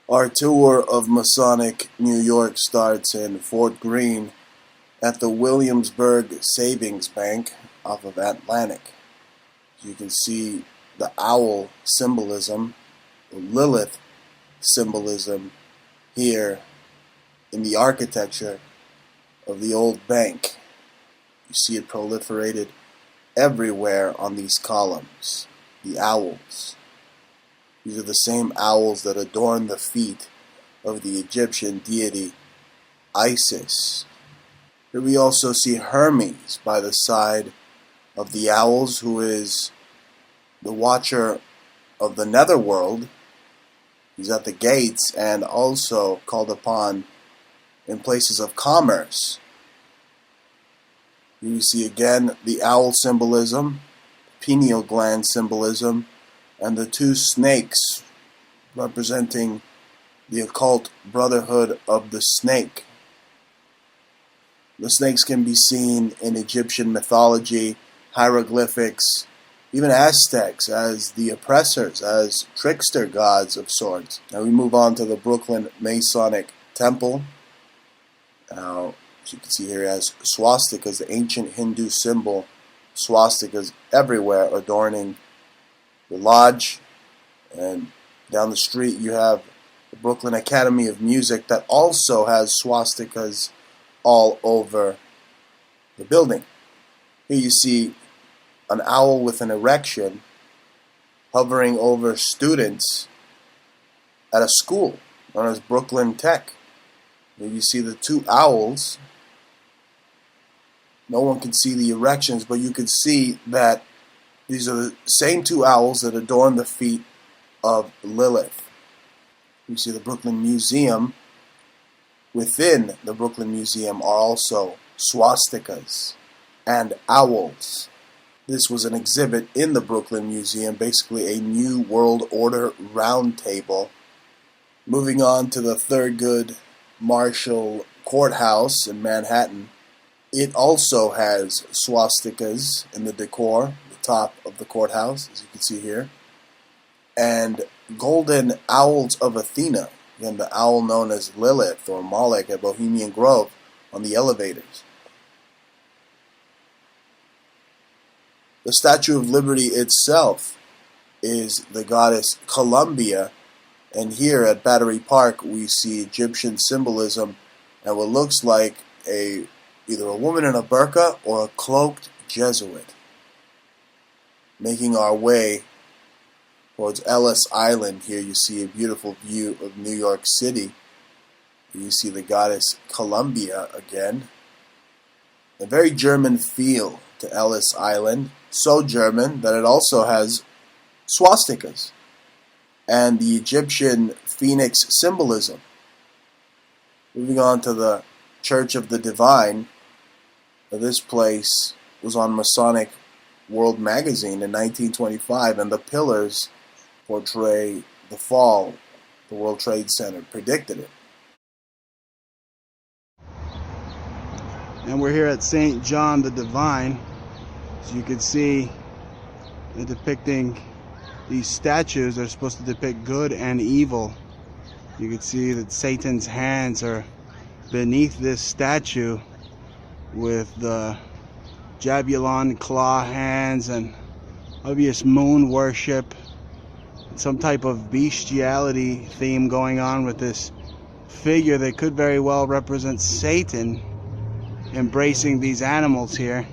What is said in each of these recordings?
Our tour of Masonic New York starts in Fort Greene at the Williamsburg Savings Bank off of Atlantic. You can see the owl symbolism, the Lilith symbolism here in the architecture of the old bank. You see it proliferated everywhere on these columns, the owls. These are the same owls that adorn the feet of the Egyptian deity Isis. Here we also see Hermes by the side of the owls, who is the watcher of the netherworld. He's at the gates and also called upon in places of commerce. Here we see again the owl symbolism, pineal gland symbolism, and the two snakes representing the occult brotherhood of the snake. The snakes can be seen in Egyptian mythology, hieroglyphics, even Aztecs as the oppressors, as trickster gods of sorts. Now we move on to the Brooklyn Masonic Temple. Now, as you can see here, it has swastikas, the ancient Hindu symbol. Swastikas everywhere adorning the lodge. And down the street you have the Brooklyn Academy of Music that also has swastikas all over the building. Here you see an owl with an erection hovering over students at a school known as Brooklyn Tech. Here you see the two owls. No one can see the erections, but you can see that these are the same two owls that adorn the feet of Lilith. You see the Brooklyn Museum. Within the Brooklyn Museum are also swastikas and owls. This was an exhibit in the Brooklyn Museum, basically a New World Order roundtable. Moving on to the Thurgood Marshall Courthouse in Manhattan. It also has swastikas in the decor, the top of the courthouse, as you can see here, and golden owls of Athena, again the owl known as Lilith or Moloch at Bohemian Grove, on the elevators. The Statue of Liberty itself is the goddess Columbia, and here at Battery Park we see Egyptian symbolism and what looks like either a woman in a burqa or a cloaked Jesuit. Making our way towards Ellis Island, here you see a beautiful view of New York City. Here you see the goddess Columbia again. A very German feel to Ellis Island, so German that it also has swastikas and the Egyptian phoenix symbolism. Moving on to the Church of the Divine. This place was on Masonic World Magazine in 1925, and the pillars portray the fall. The World Trade Center predicted it. And we're here at St. John the Divine. As you can see, they're depicting these statues that are supposed to depict good and evil. You can see that Satan's hands are beneath this statue with the Jabulon claw hands and obvious moon worship. Some type of bestiality theme going on with this figure that could very well represent Satan embracing these animals here.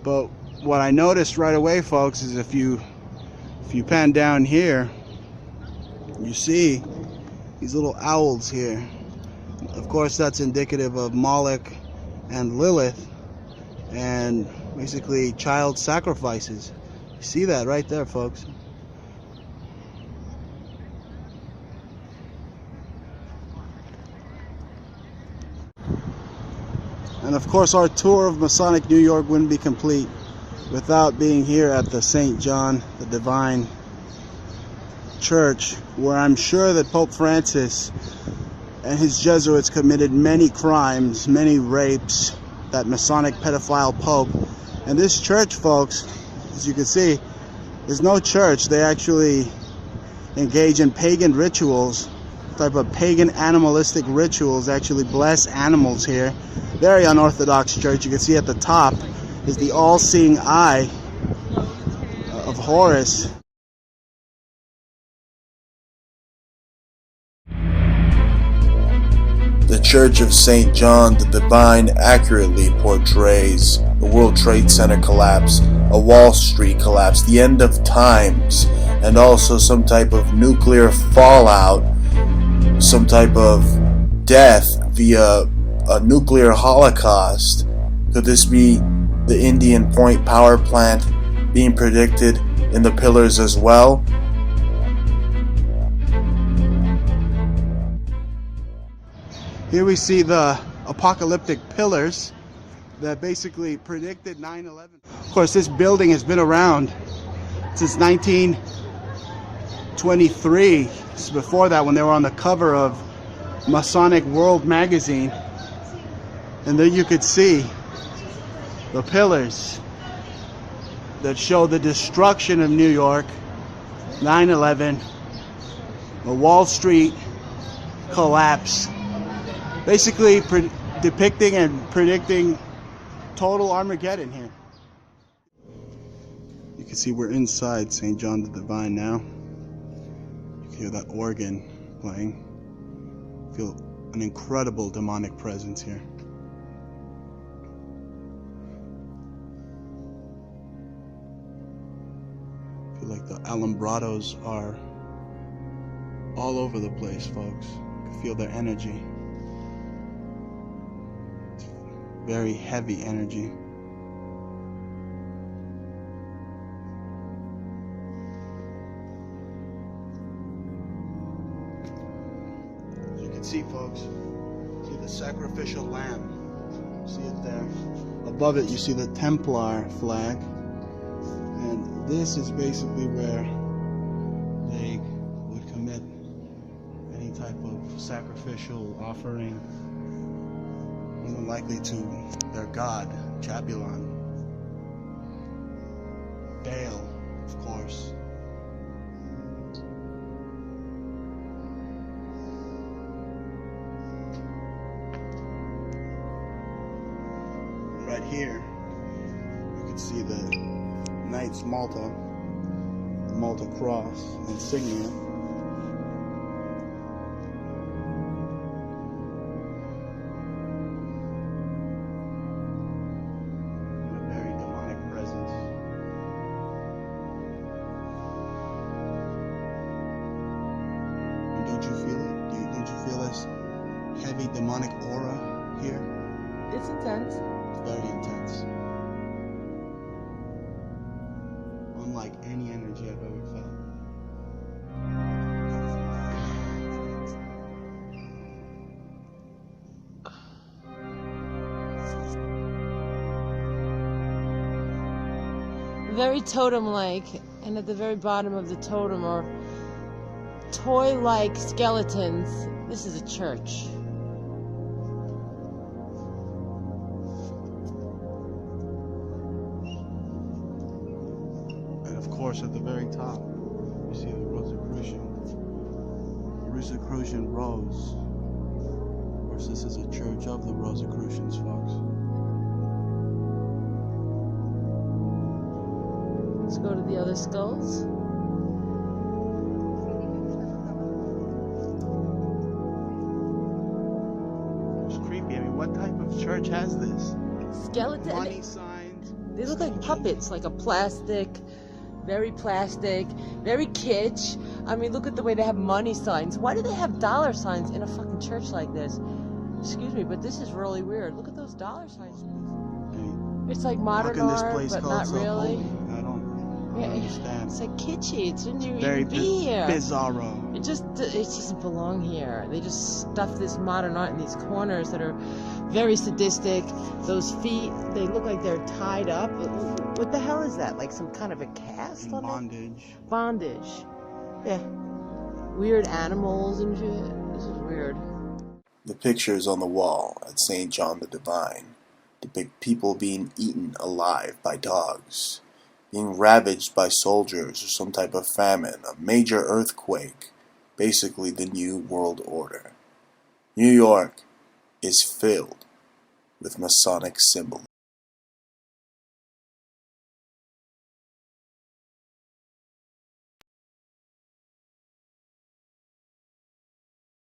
But what I noticed right away, folks, is if you pan down here, you see these little owls here. Of course, that's indicative of Moloch and Lilith and basically child sacrifices. You see that right there, folks. And of course, our tour of Masonic New York wouldn't be complete without being here at the St. John the Divine Church, where I'm sure that Pope Francis and his Jesuits committed many crimes, many rapes, that Masonic pedophile Pope. And this church, folks, as you can see, is no church. They actually engage in pagan rituals type of pagan animalistic rituals actually bless animals here. Very unorthodox church. You can see at the top is the all-seeing eye of Horus. The Church of St. John the Divine accurately portrays the World Trade Center collapse, a Wall Street collapse, the end of times, and also some type of nuclear fallout, some type of death via a nuclear holocaust. Could this be the Indian Point power plant being predicted in the pillars as well? Here we see the apocalyptic pillars that basically predicted 9/11. Of course, this building has been around since 1923. This is before that, when they were on the cover of Masonic World magazine. And there you could see the pillars that show the destruction of New York, 9/11, the Wall Street collapse. Basically depicting and predicting total Armageddon here. You can see we're inside St. John the Divine now. You can hear that organ playing. Feel an incredible demonic presence here. Feel like the alumbrados are all over the place, folks. You can feel their energy. Very heavy energy. As you can see, folks, see the sacrificial lamb. See it there. Above it, you see the Templar flag. And this is basically where they would commit any type of sacrificial offering. More than likely to their god, Jabulon. Baal, of course. Right here, you can see the Knights Malta, the Malta Cross insignia. Don't you feel it? Don't you feel this heavy demonic aura here? It's intense. It's very intense. Unlike any energy I've ever felt. Very totem-like, and at the very bottom of the totem are toy-like skeletons. This is a church. And of course, at the very top, you see the Rosicrucian. Rosicrucian rose. Of course, this is a church of the Rosicrucians, folks. Let's go to the other skulls. What type of church has this? Skeleton. Money signs. They look like puppets, like a plastic, very kitsch. I mean, look at the way they have money signs. Why do they have dollar signs in a fucking church like this? Excuse me, but this is really weird. Look at those dollar signs. It's like modern art, but not really. I don't understand. It's like kitschy. It shouldn't even Very be here. Bizarro. It doesn't belong here. They just stuff this modern art in these corners that are very sadistic. Those feet, they look like they're tied up. What the hell is that? Like some kind of a cast on Bondage. it? Bondage. Yeah. Weird animals and shit. This is weird. The pictures on the wall at St. John the Divine depict people being eaten alive by dogs, being ravaged by soldiers or some type of famine, a major earthquake, basically the New World Order. New York is filled with Masonic symbolism.